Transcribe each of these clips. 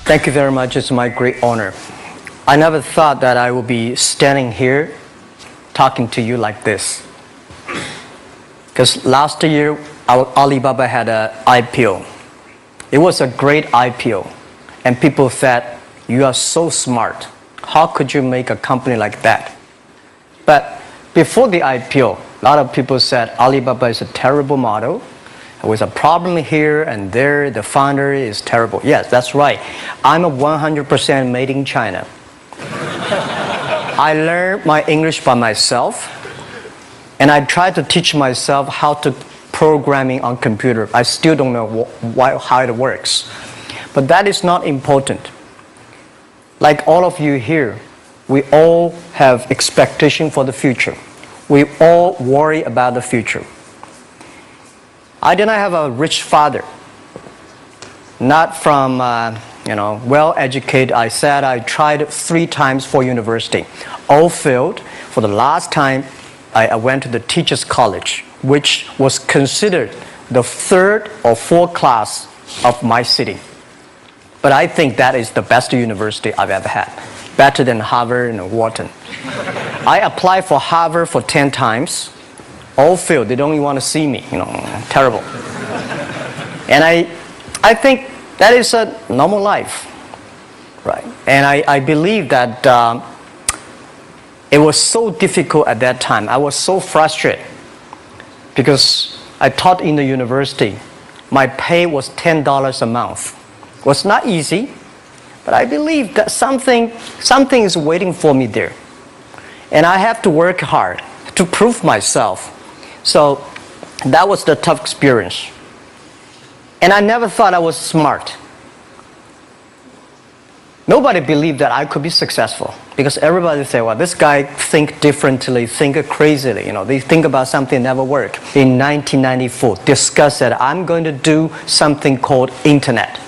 Thank you very much. It's my great honor. I never thought that I would be standing here talking to you like this. Because last year, Alibaba had an IPO. It was a great IPO. And people said, you are so smart. How could you make a company like that? But before the IPO, a lot of people said Alibaba is a terrible model. There was a problem here and there. The founder is terrible. Yes, that's right. I'm a 100% made in China. I learned my English by myself. And I tried to teach myself how to programming on computer. I still don't know how it works. But that is not important. Like all of you here, we all have expectation for the future. We all worry about the future. I did not have a rich father. Not from, well-educated. I said I tried 3 times for university. All failed. For the last time, I went to the teacher's college, which was considered the 3rd or 4th class of my city. But I think that is the best university I've ever had. Better than Harvard and Wharton. I applied for Harvard for 10 times. All failed. They don't even want to see me. Terrible. And I think that is a normal life. Right? And I believe that it was so difficult at that time. I was so frustrated. Because I taught in the university. My pay was $10 a month. It was not easy. But I believe that something is waiting for me there. And I have to work hard to prove myself. So that was the tough experience. And I never thought I was smart. Nobody believed that I could be successful. Because everybody said, well, this guy think differently, think crazily. They think about something never work. In 1994, discussed that I'm going to do something called internet.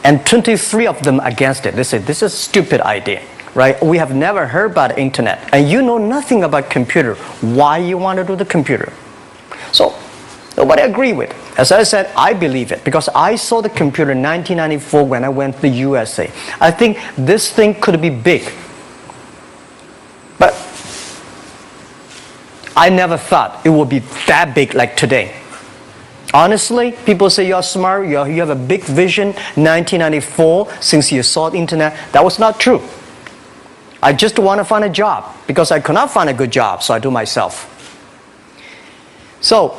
And 23 of them against it. They said, this is a stupid idea, right? We have never heard about internet. And you know nothing about computer. Why you want to do the computer? So nobody agreed with it. As I said, I believe it. Because I saw the computer in 1994 when I went to the USA. I think this thing could be big. But I never thought it would be that big like today. Honestly, people say you're smart, you have a big vision. 1994, since you saw the internet, that was not true. I just want to find a job because I could not find a good job, so I do myself. So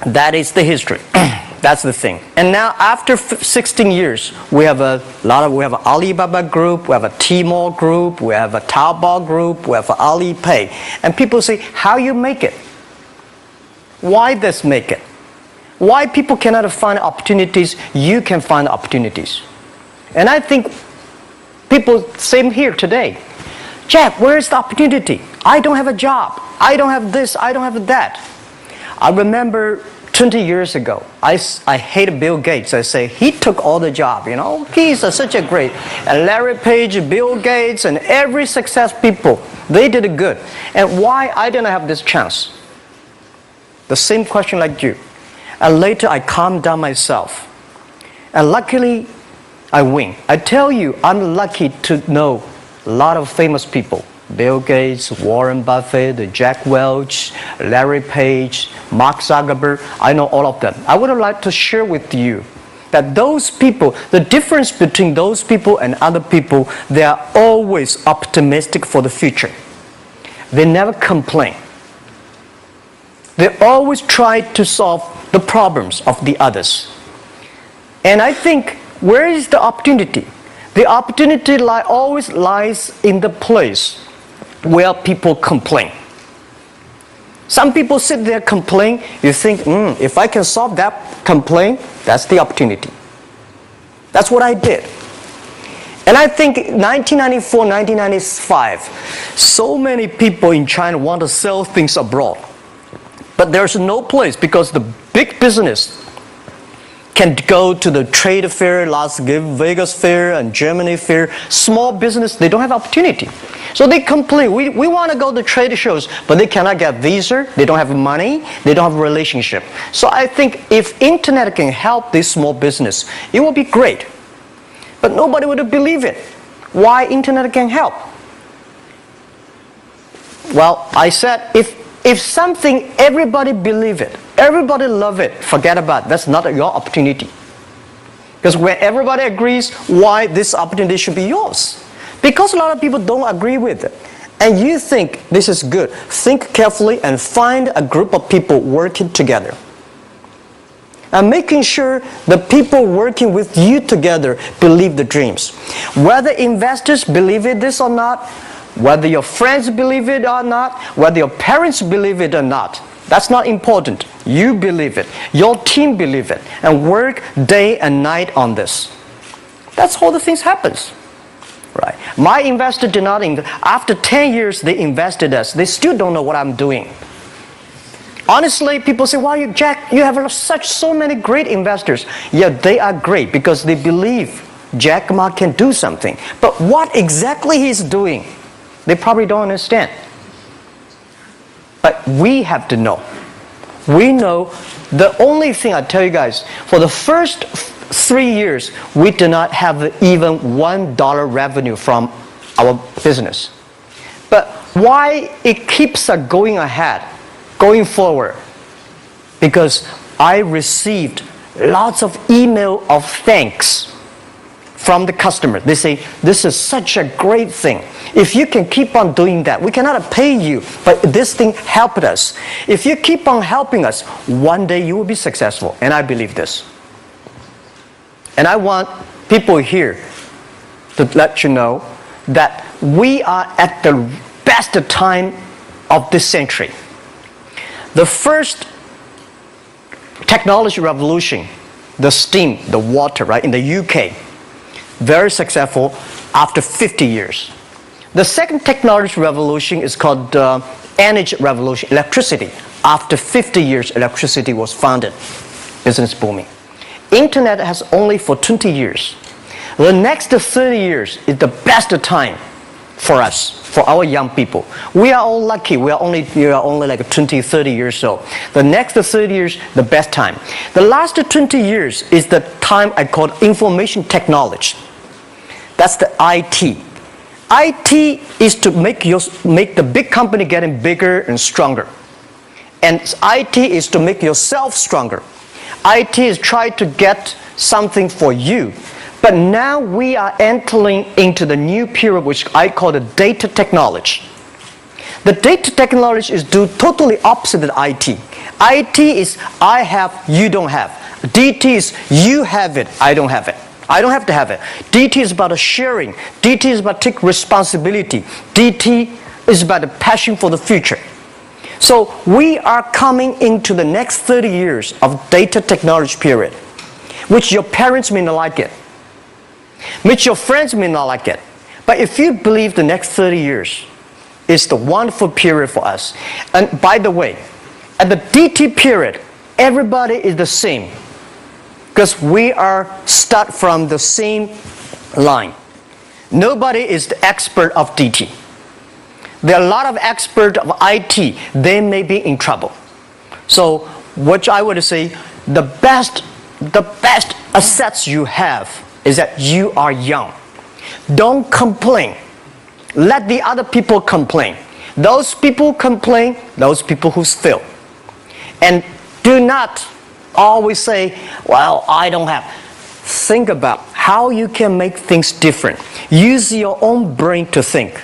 that is the history. That's the thing. And now after 16 years, we have an Alibaba group, we have a Tmall group, we have a Taobao group, we have an Alipay. And people say, how you make it? Why this make it? Why people cannot find opportunities, you can find opportunities. And I think people, same here today. Jack, where is the opportunity? I don't have a job. I don't have this, I don't have that. I remember 20 years ago, I hated Bill Gates. I say, he took all the job, He's such a great. And Larry Page, Bill Gates, and every success people, they did it good. And why I didn't have this chance? The same question like you. And later I calmed down myself. And luckily, I win. I tell you, I'm lucky to know a lot of famous people. Bill Gates, Warren Buffett, Jack Welch, Larry Page, Mark Zuckerberg. I know all of them. I would like to share with you that those people, the difference between those people and other people, they are always optimistic for the future. They never complain. They always try to solve the problems of the others. And I think, where is the opportunity? The opportunity always lies in the place where people complain. Some people sit there complain. You think, if I can solve that complaint, that's the opportunity. That's what I did. And I think 1994, 1995, so many people in China want to sell things abroad. But there's no place because the big business can go to the trade fair, Las Vegas fair and Germany fair. Small business, they don't have opportunity. So they complain, we want to go to trade shows, but they cannot get visa, they don't have money, they don't have a relationship. So I think if internet can help this small business, it will be great. But nobody would believe it. Why internet can help? Well, I said, if something, everybody believe it, everybody love it, forget about it. That's not your opportunity. Because when everybody agrees, why this opportunity should be yours? Because a lot of people don't agree with it. And you think this is good. Think carefully and find a group of people working together. And making sure the people working with you together believe the dreams. Whether investors believe it this or not, whether your friends believe it or not, whether your parents believe it or not, that's not important. You believe it. Your team believe it. And work day and night on this. That's how the things happens. Right. My investor did not invest. After 10 years, they invested us. They still don't know what I'm doing. Honestly, people say, "Wow, Jack, you have so many great investors." Yeah, they are great because they believe Jack Ma can do something. But what exactly he's doing, they probably don't understand. But we have to know. We know the only thing I tell you guys, for the first 3 years, we do not have even $1 revenue from our business. But why it keeps us going ahead, going forward? Because I received lots of email of thanks from the customer. They say, "This is such a great thing. If you can keep on doing that, we cannot pay you, but this thing helped us. If you keep on helping us, one day you will be successful." And I believe this. And I want people here to let you know that we are at the best time of this century. The first technology revolution, the steam, the water, right, in the UK, very successful after 50 years. The second technology revolution is called energy revolution, electricity. After 50 years, electricity was founded, business booming. Internet has only for 20 years. The next 30 years is the best time for us, for our young people. We are all lucky. We are only like 20, 30 years old. The next 30 years, the best time. The last 20 years is the time I call information technology. That's the IT. IT is to make the big company getting bigger and stronger. And IT is to make yourself stronger. IT is trying to get something for you. But now we are entering into the new period which I call the data technology. The data technology is totally opposite of IT. IT is I have, you don't have. DT is you have it, I don't have it. I don't have to have it. DT is about sharing. DT is about taking responsibility. DT is about the passion for the future. So we are coming into the next 30 years of data technology period, which your parents may not like it, which your friends may not like it. But if you believe the next 30 years is the wonderful period for us. And by the way, at the DT period, everybody is the same because we are start from the same line. Nobody is the expert of DT. There are a lot of experts of IT. They may be in trouble. So what I would say, the best assets you have is that you are young. Don't complain. Let the other people complain. Those people complain, those people who fail. And do not always say, "Well, I don't have." Think about how you can make things different. Use your own brain to think.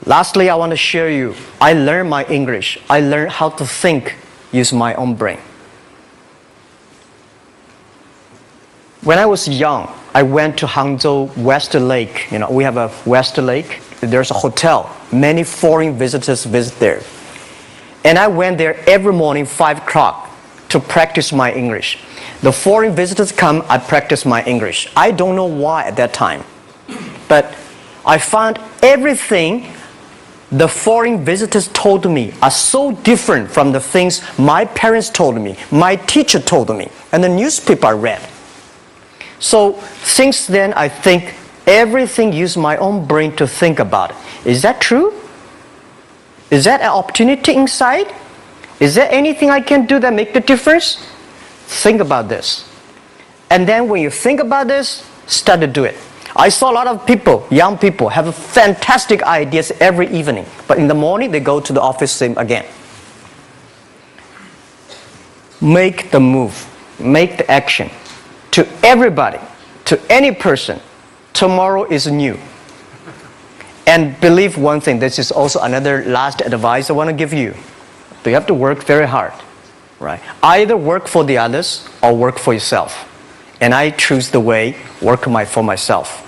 Lastly, I want to share you, I learned my English. I learned how to think, use my own brain. When I was young, I went to Hangzhou West Lake. You know, we have a West Lake. There's a hotel. Many foreign visitors visit there. And I went there every morning, 5 o'clock, to practice my English. The foreign visitors come, I practice my English. I don't know why at that time. But I found everything the foreign visitors told me are so different from the things my parents told me, my teacher told me, and the newspaper I read. So since then, I think everything use my own brain to think about it. Is that true? Is that an opportunity inside? Is there anything I can do that make the difference? Think about this. And then when you think about this, start to do it. I saw a lot of people, young people, have fantastic ideas every evening. But in the morning, they go to the office same again. Make the move. Make the action. To everybody, to any person, tomorrow is new. And believe one thing, this is also another last advice I want to give you. You have to work very hard, right? Either work for the others or work for yourself. And I choose the way, work for myself.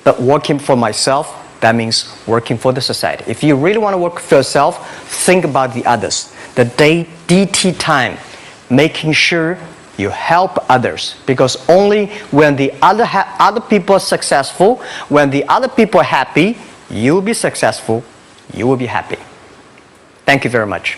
But working for myself, that means working for the society. If you really want to work for yourself, think about the others. The DT time, making sure you help others. Because only when the other people are successful, when the other people are happy, you will be successful, you will be happy. Thank you very much.